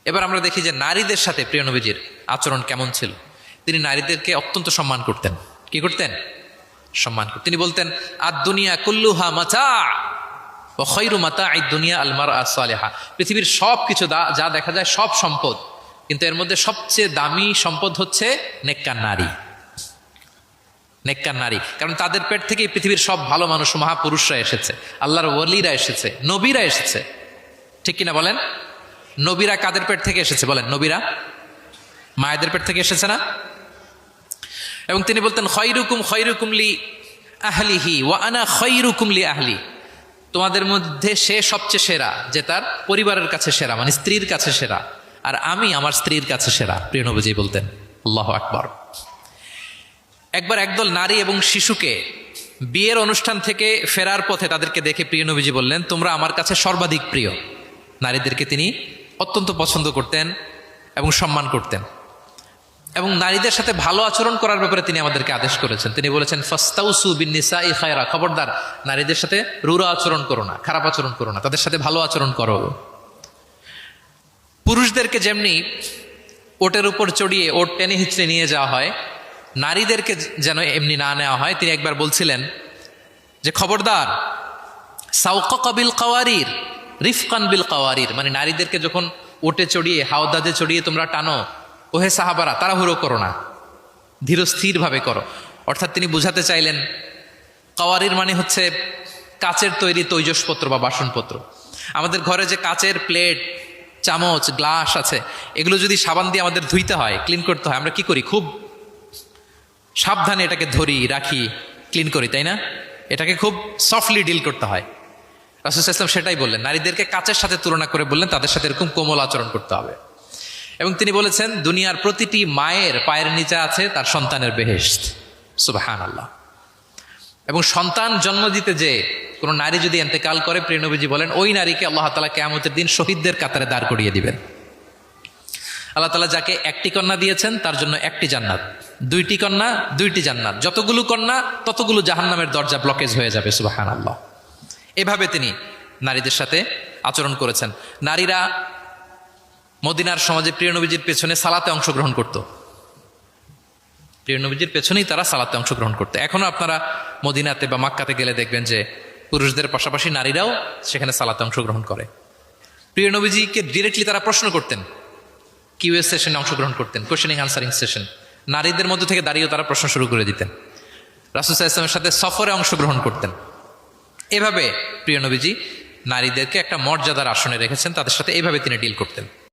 এবার আমরা দেখি যে নারীদের সাথে প্রিয় নবীজির আচরণ কেমন ছিল। তিনি নারীদেরকে অত্যন্ত সম্মান করতেন। কি করতেন? সম্মান করতেন। তিনি বলতেন, আদ দুনিয়া কুল্লুহা মাতা ওয়া খায়রু মাতা'আদ দুনিয়া আল মারআ সালিহা। পৃথিবীর সব কিছু যা দেখা যায় সব সম্পদ, কিন্তু এর মধ্যে সবচেয়ে দামি সম্পদ হচ্ছে নেককার নারী। নেককার নারী, কারণ তাদের পেট থেকেই পৃথিবীর সব ভালো মানুষ, মহাপুরুষরা এসেছে, আল্লাহর ওয়ালিরা এসেছে, নবীরা এসেছে। ঠিক কিনা বলেন? নবীরা কাদের পেট থেকে এসেছে বলেন? নবীরা মায়েদের পেট থেকে এসেছে না? এবং তিনি বলতেন, খায়রুকুম খায়রুকুম লি আহলিহি ওয়া আনা খায়রুকুম লি আহলি। তোমাদের মধ্যে সে সবচেয়ে সেরা যে তার পরিবারের কাছে সেরা, মানে স্ত্রীর কাছে সেরা, আর আমি আমার স্ত্রীর কাছে সেরা। প্রিয় নবীজি বলতেন। আল্লাহু আকবার। একবার একদল নারী এবং শিশুকে বিয়ের অনুষ্ঠান থেকে ফেরার পথে তাদেরকে দেখে প্রিয় নবীজি বললেন, তোমরা আমার কাছে সর্বাধিক প্রিয়। নারীদেরকে তিনি অত্যন্ত পছন্দ করতেন এবং সম্মান করতেন, এবং নারীদের সাথে ভালো আচরণ করার ব্যাপারে তিনি আমাদেরকে আদেশ করেছেন। তিনি বলেছেন, ফাস্তাউসু বিন্নিসাই খায়রা, খবরদার নারীদের সাথে রূঢ় আচরণ করো না, খারাপ আচরণ করো না, তাদের সাথে ভালো আচরণ করো। পুরুষদেরকে যেমনি ওটের উপর চড়িয়ে ওট টেনে হিচড়ে নিয়ে যাওয়া হয়, নারীদেরকে যেন এমনি না নেওয়া হয়। তিনি একবার বলছিলেন যে, খবরদার সাওকা বিল কাওয়ারির রিফকান বিল কাওয়ারির, মানে নারীদেরকে যখন ওটে চড়িয়ে হাওদাজে চড়িয়ে তোমরা টানো, ওহে সাহাবারা তাড়াহুড়ো করো না, ধীরস্থিরভাবে করো। অর্থাৎ তিনি বুঝাতে চাইলেন, কাওয়ারির মানে হচ্ছে কাচের তৈরি তৈজসপত্র বা বাসনপত্র। আমাদের ঘরে যে কাচের প্লেট, চামচ, গ্লাস আছে, এগুলো যদি সাবান দিয়ে আমাদের ধুইতে হয়, ক্লিন করতে হয়, আমরা কি করি? খুব সাবধানে এটাকে ধরি, রাখি, ক্লিন করি, তাই না? এটাকে খুব সফটলি ডিল করতে হয়। রাসূল সাল্লাল্লাহু আলাইহি ওয়াসাল্লাম সেটাই বললেন, নারীদেরকে কাচের সাথে তুলনা করে বললেন তাদের সাথে এরকম কোমল আচরণ করতে হবে। এবং তিনি বলেছেন, দুনিয়ার প্রতিটি মায়ের পায়ের নিচে আছে তার সন্তানের বেহেশত। সুবহানাল্লাহ। এবং সন্তান জন্ম দিতে যে কোনো নারী যদি ইন্তেকাল করে, প্রিয় নবীজি বলেন, ওই নারীকে আল্লাহ তাআলা কিয়ামতের দিন শহীদদের কাতারে দাঁড় করিয়ে দিবেন। আল্লাহ তাআলা যাকে একটি কন্যা দিয়েছেন তার জন্য একটি জান্নাত, দুইটি কন্যা দুইটি জান্নাত, যতগুলো কন্যা ততগুলো জাহান্নামের দরজা ব্লকেজ হয়ে যাবে। সুবহানাল্লাহ। এভাবে তিনি নারীদের সাথে আচরণ করেছেন। নারীরা মদিনার সমাজে প্রিয় নবীজির পেছনে সালাতে অংশগ্রহণ করত। প্রিয় নবীজির পেছনেই তারা সালাতে অংশগ্রহণ করতো। এখনো আপনারা মদিনাতে বা মাক্কাতে গেলে দেখবেন যে পুরুষদের পাশাপাশি নারীরাও সেখানে সালাতে অংশগ্রহণ করে। প্রিয় নবীজিকে ডিরেক্টলি তারা প্রশ্ন করতেন, কিউএস সেশনে অংশগ্রহণ করতেন, কোয়েশ্চেনিং আনসারিং সেশন। নারীদের মধ্য থেকে দাঁড়িয়েও তারা প্রশ্ন শুরু করে দিতেন। রাসূল সাল্লাল্লাহু আলাইহি ওয়াসাল্লামের সাথে সফরে অংশগ্রহণ করতেন। এভাবে প্রিয় নবীজি নারীদেরকে একটা মর্যাদার আসনে রেখেছেন, তাদের সাথে এইভাবে তিনি ডিল করতেন।